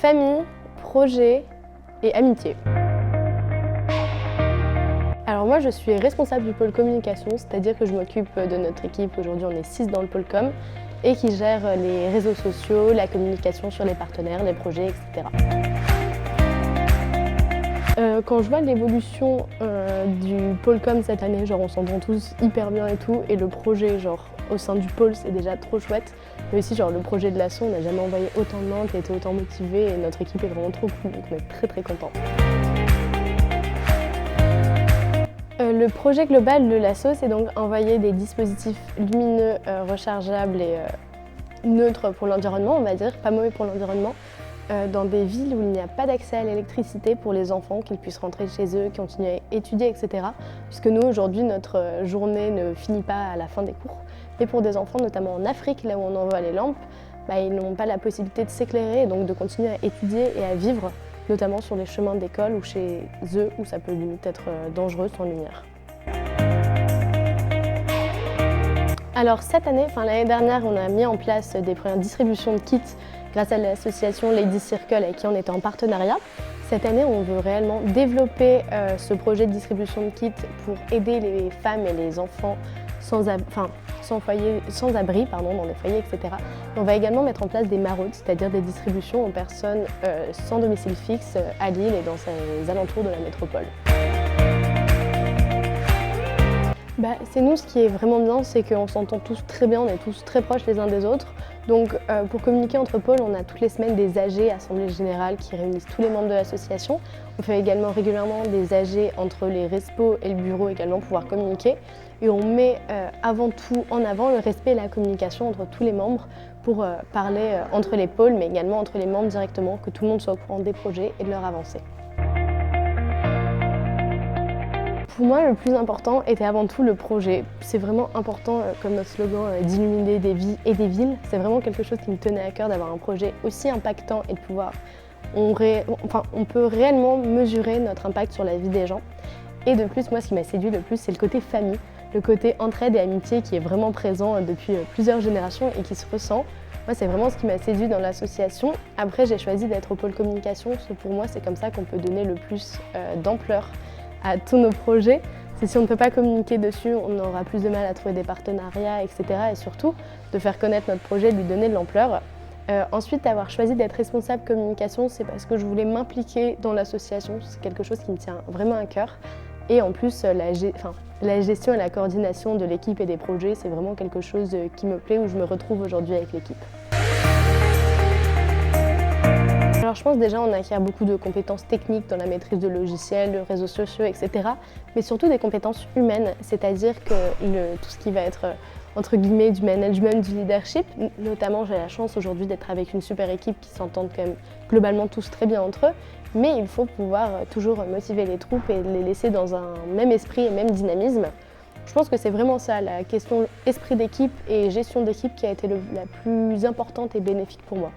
famille, projet et amitié. Alors moi je suis responsable du pôle communication, c'est-à-dire que je m'occupe de notre équipe, aujourd'hui on est 6 dans le pôle com, et qui gère les réseaux sociaux, la communication sur les partenaires, les projets, etc. Quand je vois l'évolution du pôle com cette année, genre on s'entend tous hyper bien et tout, et le projet genre au sein du pôle c'est déjà trop chouette, mais aussi genre le projet de l'asso, on n'a jamais envoyé autant de monde, qui a été autant motivé, et notre équipe est vraiment trop cool, donc on est très contents. Le projet global de l'asso, c'est donc envoyer des dispositifs lumineux, rechargeables et neutres pour l'environnement, on va dire, pas mauvais pour l'environnement, dans des villes où il n'y a pas d'accès à l'électricité pour les enfants, qu'ils puissent rentrer chez eux, continuer à étudier, etc. Puisque nous, aujourd'hui, notre journée ne finit pas à la fin des cours. Et pour des enfants, notamment en Afrique, là où on envoie les lampes, ils n'ont pas la possibilité de s'éclairer et donc de continuer à étudier et à vivre, notamment sur les chemins d'école ou chez eux, où ça peut limite être dangereux sans lumière. Alors cette année, l'année dernière, on a mis en place des premières distributions de kits grâce à l'association Lady Circle avec qui on était en partenariat. Cette année, on veut réellement développer ce projet de distribution de kits pour aider les femmes et les enfants sans abri dans les foyers, etc. Et on va également mettre en place des maraudes, c'est-à-dire des distributions aux personnes sans domicile fixe à Lille et dans ses alentours de la métropole. C'est nous, ce qui est vraiment bien, c'est qu'on s'entend tous très bien, on est tous très proches les uns des autres. Donc pour communiquer entre pôles, on a toutes les semaines des AG, Assemblées Générales, qui réunissent tous les membres de l'association. On fait également régulièrement des AG entre les respos et le bureau également pour pouvoir communiquer. Et on met avant tout en avant le respect et la communication entre tous les membres pour parler entre les pôles, mais également entre les membres directement, que tout le monde soit au courant des projets et de leur avancée. Pour moi, le plus important était avant tout le projet. C'est vraiment important, comme notre slogan, d'illuminer des vies et des villes. C'est vraiment quelque chose qui me tenait à cœur d'avoir un projet aussi impactant et de pouvoir... On peut réellement mesurer notre impact sur la vie des gens. Et de plus, moi, ce qui m'a séduit le plus, c'est le côté famille, le côté entraide et amitié qui est vraiment présent depuis plusieurs générations et qui se ressent. Moi, c'est vraiment ce qui m'a séduit dans l'association. Après, j'ai choisi d'être au pôle communication, parce que pour moi, c'est comme ça qu'on peut donner le plus d'ampleur à tous nos projets. Si on ne peut pas communiquer dessus, on aura plus de mal à trouver des partenariats, etc. Et surtout, de faire connaître notre projet, de lui donner de l'ampleur. Ensuite, avoir choisi d'être responsable communication, c'est parce que je voulais m'impliquer dans l'association. C'est quelque chose qui me tient vraiment à cœur. Et en plus, la gestion et la coordination de l'équipe et des projets, c'est vraiment quelque chose qui me plaît, où je me retrouve aujourd'hui avec l'équipe. Alors je pense déjà on acquiert beaucoup de compétences techniques dans la maîtrise de logiciels, de réseaux sociaux, etc. Mais surtout des compétences humaines, c'est-à-dire que tout ce qui va être entre guillemets du management, du leadership, notamment j'ai la chance aujourd'hui d'être avec une super équipe qui s'entendent quand même globalement tous très bien entre eux, mais il faut pouvoir toujours motiver les troupes et les laisser dans un même esprit et même dynamisme. Je pense que c'est vraiment ça, la question esprit d'équipe et gestion d'équipe qui a été la plus importante et bénéfique pour moi.